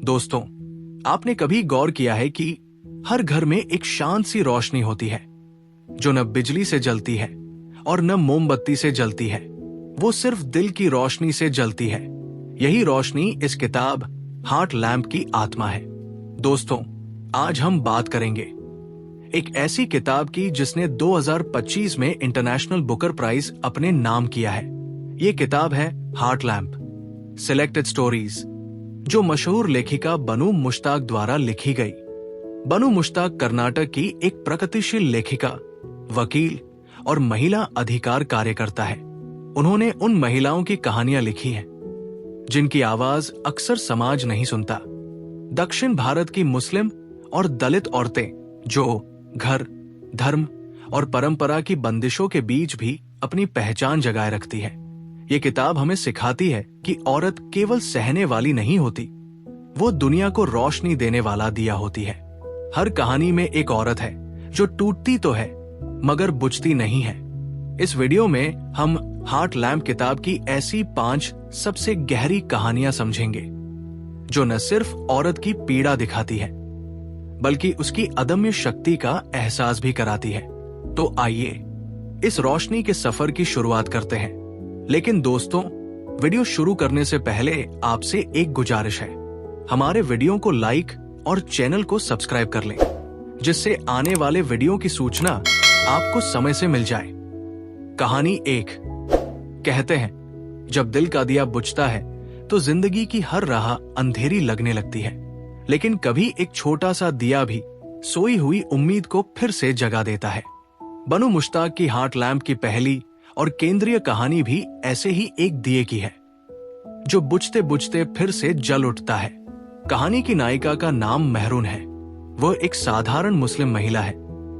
दोस्तों, आपने कभी गौर किया है कि हर घर में एक शांत सी रोशनी होती है जो न बिजली से जलती है और न मोमबत्ती से जलती है, वो सिर्फ दिल की रोशनी से जलती है। यही रोशनी इस किताब हार्ट लैम्प की आत्मा है। दोस्तों, आज हम बात करेंगे एक ऐसी किताब की जिसने 2025 में इंटरनेशनल बुकर प्राइज अपने नाम किया है। ये किताब है हार्ट लैम्प सिलेक्टेड स्टोरीज, जो मशहूर लेखिका बनू मुश्ताक द्वारा लिखी गई। बनू मुश्ताक कर्नाटक की एक प्रगतिशील लेखिका, वकील और महिला अधिकार कार्यकर्ता है। उन्होंने उन महिलाओं की कहानियां लिखी हैं जिनकी आवाज अक्सर समाज नहीं सुनता। दक्षिण भारत की मुस्लिम और दलित औरतें जो घर, धर्म और परंपरा की बंदिशों के बीच भी अपनी पहचान जगाए रखती है। ये किताब हमें सिखाती है कि औरत केवल सहने वाली नहीं होती, वो दुनिया को रोशनी देने वाला दिया होती है। हर कहानी में एक औरत है जो टूटती तो है मगर बुझती नहीं है। इस वीडियो में हम हार्ट लैम्प किताब की ऐसी 5 सबसे गहरी कहानियां समझेंगे जो न सिर्फ औरत की पीड़ा दिखाती है बल्कि उसकी अदम्य शक्ति का एहसास भी कराती है। तो आइए इस रोशनी के सफर की शुरुआत करते हैं। लेकिन दोस्तों, वीडियो शुरू करने से पहले आपसे एक गुजारिश है, हमारे वीडियो को लाइक और चैनल को सब्सक्राइब कर लें, जिससे आने वाले वीडियो की सूचना आपको समय से मिल जाए। कहानी 1। कहते हैं, जब दिल का दिया बुझता है तो जिंदगी की हर राह अंधेरी लगने लगती है, लेकिन कभी एक छोटा सा दिया भी सोई हुई उम्मीद को फिर से जगा देता है। बनू मुश्ताक की हार्ट लैम्प की पहली और केंद्रीय कहानी भी ऐसे ही एक दिए की है जो बुझते बुझते फिर से जल उठता है। कहानी की नायिका का नाम मेहरून है। वह एक साधारण मुस्लिम महिला है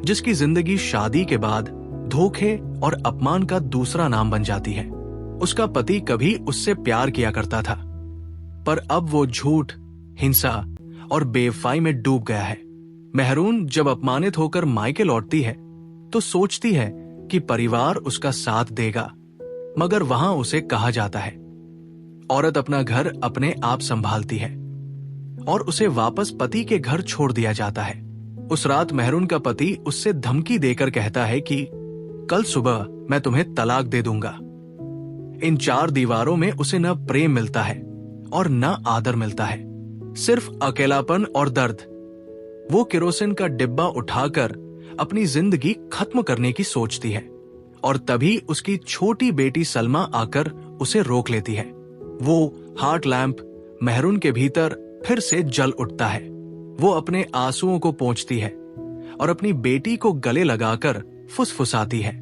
जिसकी जिंदगी शादी के बाद धोखे और अपमान का दूसरा नाम बन जाती है। उसका पति कभी उससे प्यार किया करता था, पर अब वो झूठ, हिंसा और बेवफाई में डूब गया है। मेहरून जब अपमानित होकर मायके लौटती है तो सोचती है कि परिवार उसका साथ देगा, मगर वहां उसे कहा जाता है औरत अपना घर अपने आप संभालती है और उसे वापस पति के घर छोड़ दिया जाता है। उस रात मेहरून का पति उससे धमकी देकर कहता है कि कल सुबह मैं तुम्हें तलाक दे दूंगा। इन 4 दीवारों में उसे न प्रेम मिलता है और न आदर मिलता है, सिर्फ अकेलापन और दर्द। वो केरोसिन का डिब्बा उठाकर अपनी जिंदगी खत्म करने की सोचती है और तभी उसकी छोटी बेटी सलमा आकर उसे रोक लेती है। वो हार्ट लैम्प मेहरून के भीतर फिर से जल उठता है। वो अपने आंसुओं को पोंछती है और अपनी बेटी को गले लगाकर फुसफुसाती है।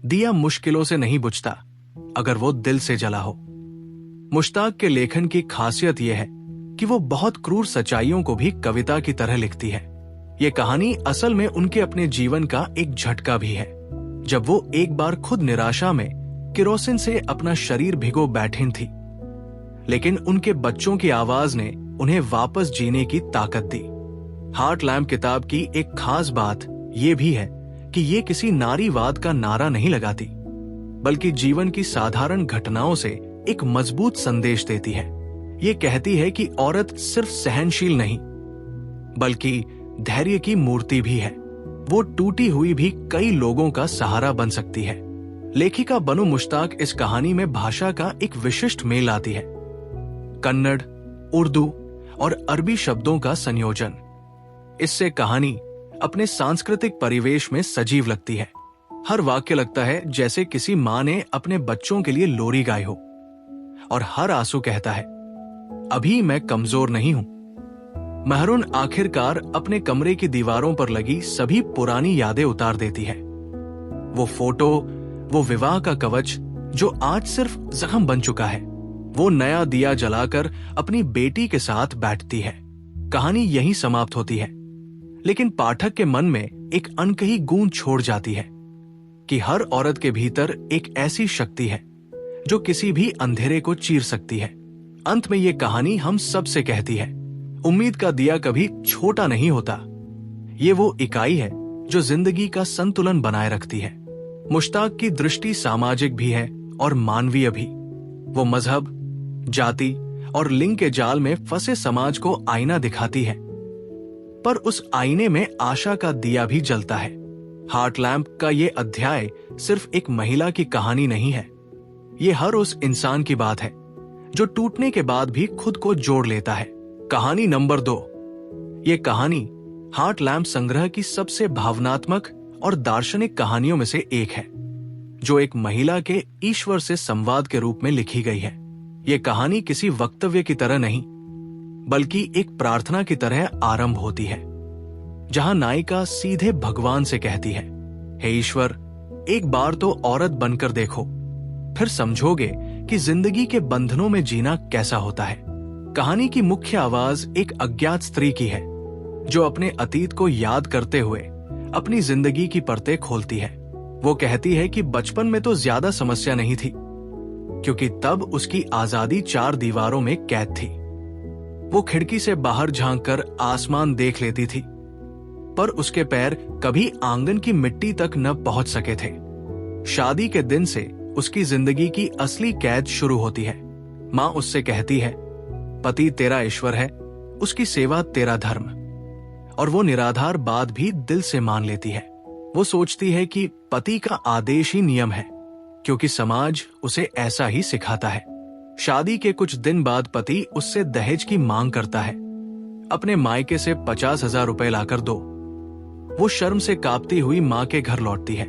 दिया मुश्किलों से नहीं बुझता अगर वो दिल से जला हो। मुश्ताक के लेखन की खासियत यह है कि वो बहुत क्रूर सच्चाइयों को भी कविता की तरह लिखती है। ये कहानी असल में उनके अपने जीवन का एक झटका भी है, जब वो एक बार खुद निराशा में केरोसिन से अपना शरीर भिगो बैठी थी, लेकिन उनके बच्चों की आवाज ने उन्हें वापस जीने की ताकत दी। हार्ट लैम्प किताब की एक खास बात ये भी है कि ये किसी नारीवाद का नारा नहीं लगाती, बल्कि जीवन की साधारण घटनाओं से एक मजबूत संदेश देती है। ये कहती है कि औरत सिर्फ सहनशील नहीं बल्कि धैर्य की मूर्ति भी है। वो टूटी हुई भी कई लोगों का सहारा बन सकती है। लेखिका बनू मुश्ताक इस कहानी में भाषा का एक विशिष्ट मेल आती है। कन्नड़, उर्दू और अरबी शब्दों का संयोजन। इससे कहानी अपने सांस्कृतिक परिवेश में सजीव लगती है। हर वाक्य लगता है जैसे किसी माँ ने अपने बच्चों के लिए लोरी गाई हो, और हर आंसू कहता है, अभी मैं कमजोर नहीं हूं। मेहरून आखिरकार अपने कमरे की दीवारों पर लगी सभी पुरानी यादें उतार देती है। वो फोटो, वो विवाह का कवच जो आज सिर्फ जख्म बन चुका है, वो नया दिया जलाकर अपनी बेटी के साथ बैठती है। कहानी यहीं समाप्त होती है, लेकिन पाठक के मन में एक अनकही गूंज छोड़ जाती है कि हर औरत के भीतर एक ऐसी शक्ति है जो किसी भी अंधेरे को चीर सकती है। अंत में ये कहानी हम सब से कहती है, उम्मीद का दिया कभी छोटा नहीं होता। ये वो इकाई है जो जिंदगी का संतुलन बनाए रखती है। मुश्ताक की दृष्टि सामाजिक भी है और मानवीय भी। वो मजहब, जाति और लिंग के जाल में फंसे समाज को आईना दिखाती है। पर उस आईने में आशा का दिया भी जलता है। हार्ट लैम्प का ये अध्याय सिर्फ एक महिला की कहानी नहीं है, ये हर उस इंसान की बात है जो टूटने के बाद भी खुद को जोड़ लेता है। कहानी नंबर 2। ये कहानी हार्ट लैम्प संग्रह की सबसे भावनात्मक और दार्शनिक कहानियों में से एक है, जो एक महिला के ईश्वर से संवाद के रूप में लिखी गई है। ये कहानी किसी वक्तव्य की तरह नहीं, बल्कि एक प्रार्थना की तरह आरंभ होती है, जहां नायिका सीधे भगवान से कहती है, हे ईश्वर, एक बार तो औरत बनकर देखो, फिर समझोगे कि जिंदगी के बंधनों में जीना कैसा होता है। कहानी की मुख्य आवाज एक अज्ञात स्त्री की है, जो अपने अतीत को याद करते हुए अपनी जिंदगी की परतें खोलती है। वो कहती है कि बचपन में तो ज्यादा समस्या नहीं थी, क्योंकि तब उसकी आजादी 4 दीवारों में कैद थी। वो खिड़की से बाहर झांककर आसमान देख लेती थी, पर उसके पैर कभी आंगन की मिट्टी तक न पहुंच सके थे। शादी के दिन से उसकी जिंदगी की असली कैद शुरू होती है। माँ उससे कहती है, पति तेरा ईश्वर है, उसकी सेवा तेरा धर्म। और वो निराधार बात भी दिल से मान लेती है। वो सोचती है कि पति का आदेश ही नियम है, क्योंकि समाज उसे ऐसा ही सिखाता है। शादी के कुछ दिन बाद पति उससे दहेज की मांग करता है, अपने मायके से 50,000 रुपए लाकर दो। वो शर्म से कांपती हुई माँ के घर लौटती है,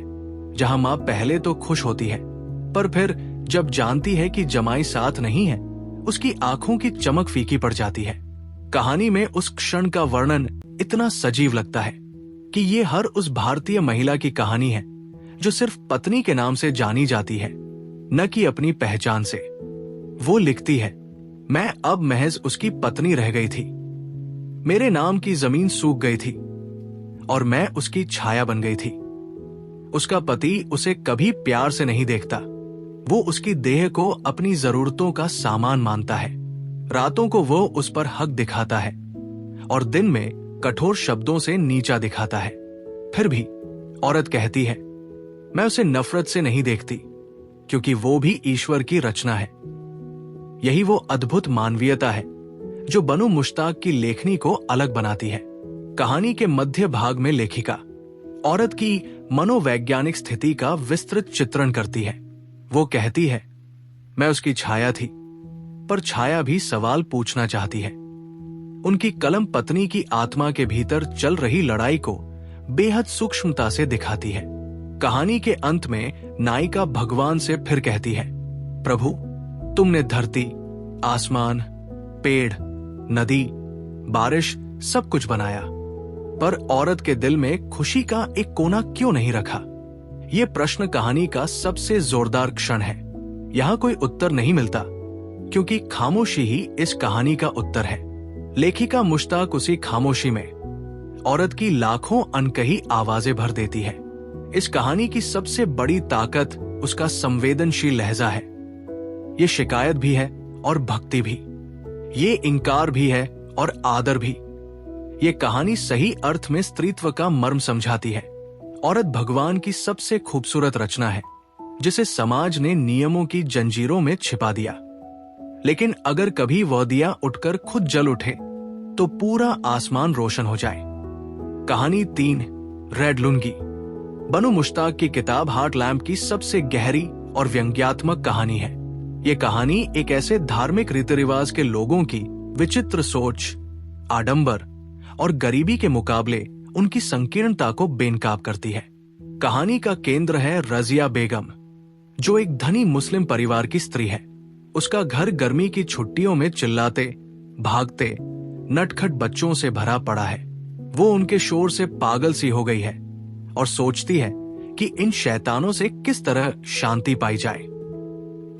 जहां माँ पहले तो खुश होती है, पर फिर जब जानती है कि जमाई साथ नहीं है, उसकी आंखों की चमक फीकी पड़ जाती है। कहानी में उस क्षण का वर्णन इतना सजीव लगता है कि ये हर उस भारतीय महिला की कहानी है जो सिर्फ पत्नी के नाम से जानी जाती है, न कि अपनी पहचान से। वो लिखती है, मैं अब महज उसकी पत्नी रह गई थी। मेरे नाम की जमीन सूख गई थी और मैं उसकी छाया बन गई थी। उसका पति उसे कभी प्यार से नहीं देखता। वो उसकी देह को अपनी जरूरतों का सामान मानता है। रातों को वो उस पर हक दिखाता है और दिन में कठोर शब्दों से नीचा दिखाता है। फिर भी औरत कहती है, मैं उसे नफरत से नहीं देखती, क्योंकि वो भी ईश्वर की रचना है। यही वो अद्भुत मानवीयता है जो बनू मुश्ताक की लेखनी को अलग बनाती है। कहानी के मध्य भाग में लेखिका औरत की मनोवैज्ञानिक स्थिति का विस्तृत चित्रण करती है। वो कहती है, मैं उसकी छाया थी, पर छाया भी सवाल पूछना चाहती है। उनकी कलम पत्नी की आत्मा के भीतर चल रही लड़ाई को बेहद सूक्ष्मता से दिखाती है। कहानी के अंत में नायिका भगवान से फिर कहती है, प्रभु, तुमने धरती, आसमान, पेड़, नदी, बारिश सब कुछ बनाया, पर औरत के दिल में खुशी का एक कोना क्यों नहीं रखा? ये प्रश्न कहानी का सबसे जोरदार क्षण है। यहाँ कोई उत्तर नहीं मिलता, क्योंकि खामोशी ही इस कहानी का उत्तर है। लेखिका मुश्ताक उसी खामोशी में औरत की लाखों अनकही आवाजें भर देती है। इस कहानी की सबसे बड़ी ताकत उसका संवेदनशील लहजा है। ये शिकायत भी है और भक्ति भी, ये इंकार भी है और आदर भी। ये कहानी सही अर्थ में स्त्रीत्व का मर्म समझाती है। औरत भगवान की सबसे खूबसूरत रचना है, जिसे समाज ने नियमों की जंजीरों में छिपा दिया। लेकिन अगर कभी वह दिया उठकर खुद जल उठे, तो पूरा आसमान रोशन हो जाए। कहानी 3, रेड लुंगी। बनू मुश्ताक की किताब हार्ट लैम्प की सबसे गहरी और व्यंग्यात्मक कहानी है। ये कहानी एक ऐसे धार्मिक रीति रिवाज के लोगों की विचित्र सोच, आडंबर और गरीबी के मुकाबले उनकी संकीर्णता को बेनकाब करती है। कहानी का केंद्र है रजिया बेगम, जो एक धनी मुस्लिम परिवार की स्त्री है। उसका घर गर्मी की छुट्टियों में चिल्लाते, भागते, नटखट बच्चों से भरा पड़ा है। वो उनके शोर से पागल सी हो गई है और सोचती है कि इन शैतानों से किस तरह शांति पाई जाए।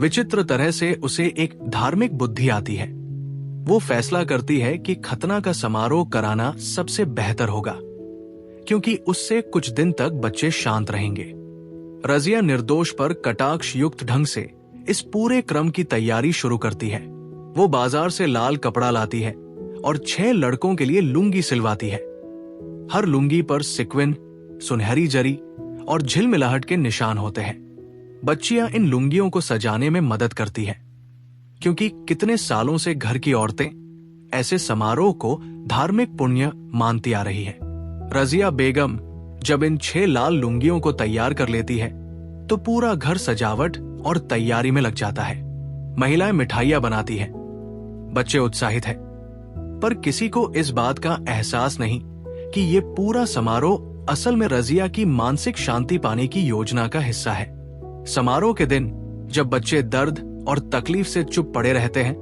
विचित्र तरह से उसे एक धार्मिक बुद्धि आती है। वो फैसला करती है कि खतना का समारोह कराना सबसे बेहतर होगा, क्योंकि उससे कुछ दिन तक बच्चे शांत रहेंगे। रजिया निर्दोष पर कटाक्ष युक्त ढंग से इस पूरे क्रम की तैयारी शुरू करती है। वो बाजार से लाल कपड़ा लाती है और 6 लड़कों के लिए लुंगी सिलवाती है। हर लुंगी पर सिक्विन, सुनहरी जरी और झिलमिलाहट के निशान होते हैं। बच्चियां इन लुंगियों को सजाने में मदद करती है। क्योंकि कितने सालों से घर की औरतें ऐसे समारोह को धार्मिक पुण्य मानती आ रही है। रजिया बेगम जब इन 6 लाल लुंगियों को तैयार कर लेती है तो पूरा घर सजावट और तैयारी में लग जाता है। महिलाएं मिठाइयां बनाती हैं, बच्चे उत्साहित हैं, पर किसी को इस बात का एहसास नहीं कि ये पूरा समारोह असल में रजिया की मानसिक शांति पाने की योजना का हिस्सा है। समारोह के दिन जब बच्चे दर्द और तकलीफ से चुप पड़े रहते हैं,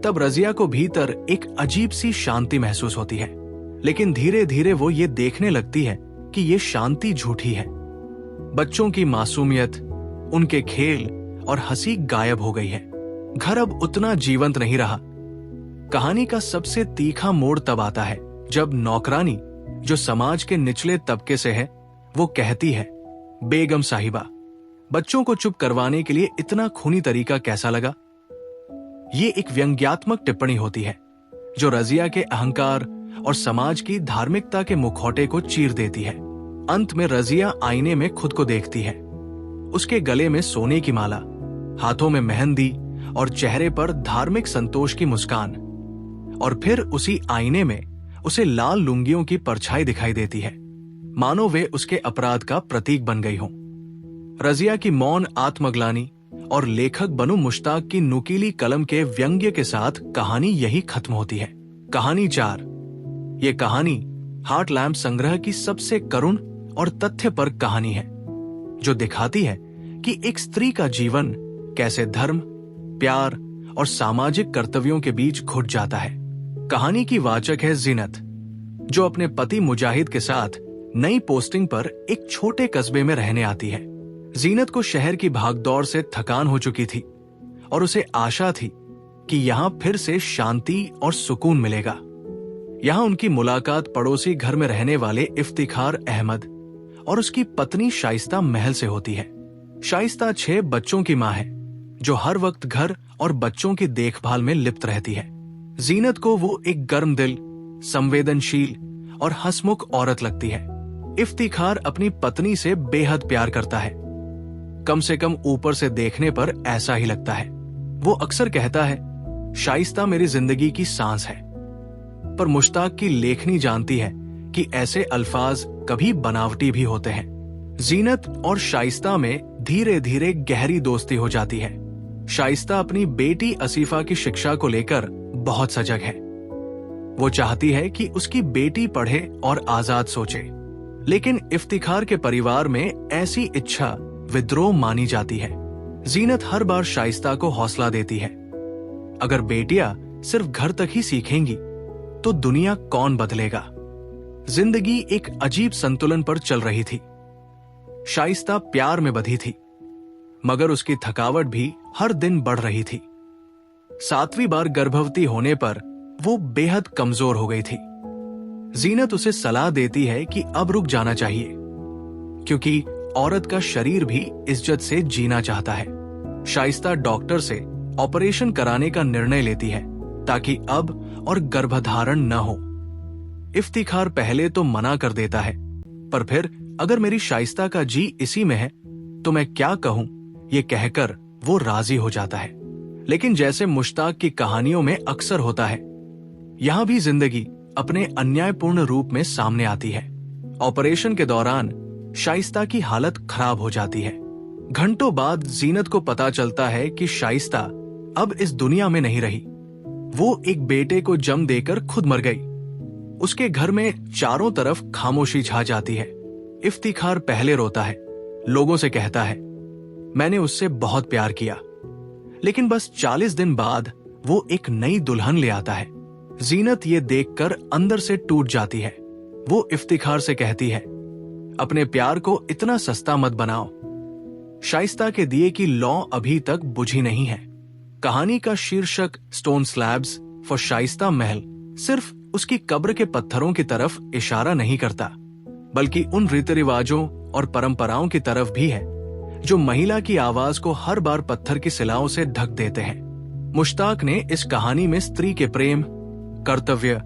तब रजिया को भीतर एक अजीब सी शांति महसूस होती है। लेकिन धीरे धीरे वो ये देखने लगती है कि ये शांति झूठी है। बच्चों की मासूमियत, उनके खेल और हंसी गायब हो गई है। घर अब उतना जीवंत नहीं रहा। कहानी का सबसे तीखा मोड़ तब आता है जब नौकरानी, जो समाज के निचले तबके से है, वो कहती है, बेगम साहिबा, बच्चों को चुप करवाने के लिए इतना खूनी तरीका कैसा लगा? ये एक व्यंग्यात्मक टिप्पणी होती है जो रजिया के अहंकार और समाज की धार्मिकता के मुखौटे को चीर देती है। अंत में रजिया आईने में खुद को देखती है। उसके गले में सोने की माला, हाथों में मेहंदी और चेहरे पर धार्मिक संतोष की मुस्कान। और फिर उसी आईने में उसे लाल लुंगियों की परछाई दिखाई देती है, मानो वे उसके अपराध का प्रतीक बन गई हों। रजिया की मौन आत्मग्लानि और लेखक बनु मुश्ताक की नुकीली कलम के व्यंग्य के साथ कहानी यही खत्म होती है। कहानी 4। ये कहानी हार्ट लैम्प संग्रह की सबसे करुण और तथ्यपर कहानी है, जो दिखाती है कि एक स्त्री का जीवन कैसे धर्म, प्यार और सामाजिक कर्तव्यों के बीच घुट जाता है। कहानी की वाचक है जीनत, जो अपने पति मुजाहिद के साथ नई पोस्टिंग पर एक छोटे कस्बे में रहने आती है। जीनत को शहर की भागदौड़ से थकान हो चुकी थी और उसे आशा थी कि यहाँ फिर से शांति और सुकून मिलेगा। यहाँ उनकी मुलाकात पड़ोसी घर में रहने वाले इफ्तिखार अहमद और उसकी पत्नी शाइस्ता महल से होती है। शाइस्ता 6 बच्चों की मां है, जो हर वक्त घर और बच्चों की देखभाल में लिप्त रहती है। जीनत को वो एक गर्म दिल, संवेदनशील और हंसमुख औरत लगती है। इफ्तिखार अपनी पत्नी से बेहद प्यार करता है, कम से कम ऊपर से देखने पर ऐसा ही लगता है। वो अक्सर कहता है, शाइस्ता मेरी जिंदगी की सांस है। पर मुश्ताक की लेखनी जानती है कि ऐसे अल्फाज कभी बनावटी भी होते हैं। जीनत और शाइस्ता में धीरे धीरे गहरी दोस्ती हो जाती है। शाइस्ता अपनी बेटी असीफा की शिक्षा को लेकर बहुत सजग है। वो चाहती है कि उसकी बेटी पढ़े और आजाद सोचे, लेकिन इफ्तिखार के परिवार में ऐसी इच्छा विद्रोह मानी जाती है। जीनत हर बार शाइस्ता को हौसला देती है, अगर बेटियां सिर्फ घर तक ही सीखेंगी तो दुनिया कौन बदलेगा। जिंदगी एक अजीब संतुलन पर चल रही थी। शाइस्ता प्यार में बंधी थी, मगर उसकी थकावट भी हर दिन बढ़ रही थी। 7वीं बार गर्भवती होने पर वो बेहद कमजोर हो गई थी। जीनत उसे सलाह देती है कि अब रुक जाना चाहिए, क्योंकि औरत का शरीर भी इज्जत से जीना चाहता है। शाइस्ता डॉक्टर से ऑपरेशन कराने का निर्णय लेती है ताकि अब और गर्भधारण न हो। इफ्तिखार पहले तो मना कर देता है, पर फिर अगर मेरी शाइस्ता का जी इसी में है तो मैं क्या कहूं, ये कहकर वो राजी हो जाता है। लेकिन जैसे मुश्ताक की कहानियों में अक्सर होता है, यहां भी जिंदगी अपने अन्यायपूर्ण रूप में सामने आती है। ऑपरेशन के दौरान शाइस्ता की हालत खराब हो जाती है। घंटों बाद जीनत को पता चलता है कि शाइस्ता अब इस दुनिया में नहीं रही। वो एक बेटे को जन्म देकर खुद मर गई। उसके घर में चारों तरफ खामोशी छा जाती है। इफ्तिखार पहले रोता है, लोगों से कहता है, मैंने उससे बहुत प्यार किया। लेकिन बस 40 दिन बाद वो एक नई दुल्हन ले आता है। जीनत ये देखकर अंदर से टूट जाती है। वो इफ्तिखार से कहती है, अपने प्यार को इतना सस्ता मत बनाओ। शाइस्ता के दिए की लौ अभी तक बुझी नहीं है। कहानी का शीर्षक स्टोन स्लैब्स फॉर शाइस्ता महल सिर्फ उसकी कब्र के पत्थरों की तरफ इशारा नहीं करता, बल्कि उन रीति रिवाजों और परंपराओं की तरफ भी है जो महिला की आवाज को हर बार पत्थर की शिलाओं से ढक देते हैं। मुश्ताक ने इस कहानी में स्त्री के प्रेम, कर्तव्य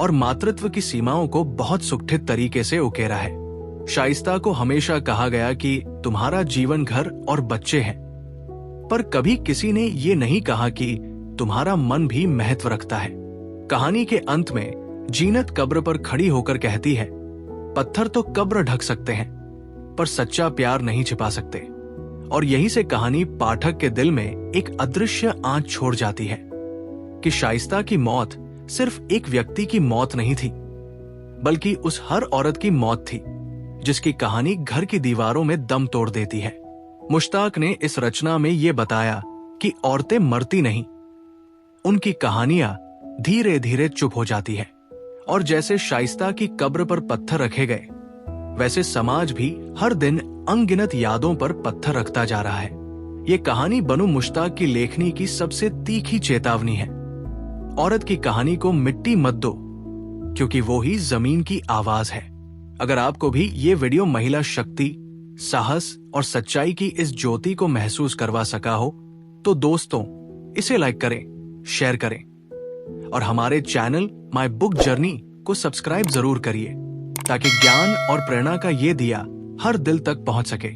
और मातृत्व की सीमाओं को बहुत सुगठित तरीके से उकेरा है। शाइस्ता को हमेशा कहा गया कि तुम्हारा जीवन घर और बच्चे हैं, पर कभी किसी ने ये नहीं कहा कि तुम्हारा मन भी महत्व रखता है। कहानी के अंत में जीनत कब्र पर खड़ी होकर कहती है, पत्थर तो कब्र ढक सकते हैं पर सच्चा प्यार नहीं छिपा सकते। और यहीं से कहानी पाठक के दिल में एक अदृश्य आंच छोड़ जाती है कि शाइस्ता की मौत सिर्फ एक व्यक्ति की मौत नहीं थी, बल्कि उस हर औरत की मौत थी जिसकी कहानी घर की दीवारों में दम तोड़ देती है। मुश्ताक ने इस रचना में ये बताया कि औरतें मरती नहीं, उनकी कहानियां धीरे धीरे चुप हो जाती है। और जैसे शाइस्ता की कब्र पर पत्थर रखे गए, वैसे समाज भी हर दिन अनगिनत यादों पर पत्थर रखता जा रहा है। ये कहानी बनू मुश्ताक की लेखनी की सबसे तीखी चेतावनी है। औरत की कहानी को मिट्टी मत दो, क्योंकि वो ही जमीन की आवाज है। अगर आपको भी ये वीडियो महिला शक्ति, साहस और सच्चाई की इस ज्योति को महसूस करवा सका हो, तो दोस्तों इसे लाइक करें, शेयर करें और हमारे चैनल माय बुक जर्नी को सब्सक्राइब जरूर करिए, ताकि ज्ञान और प्रेरणा का ये दिया हर दिल तक पहुंच सके।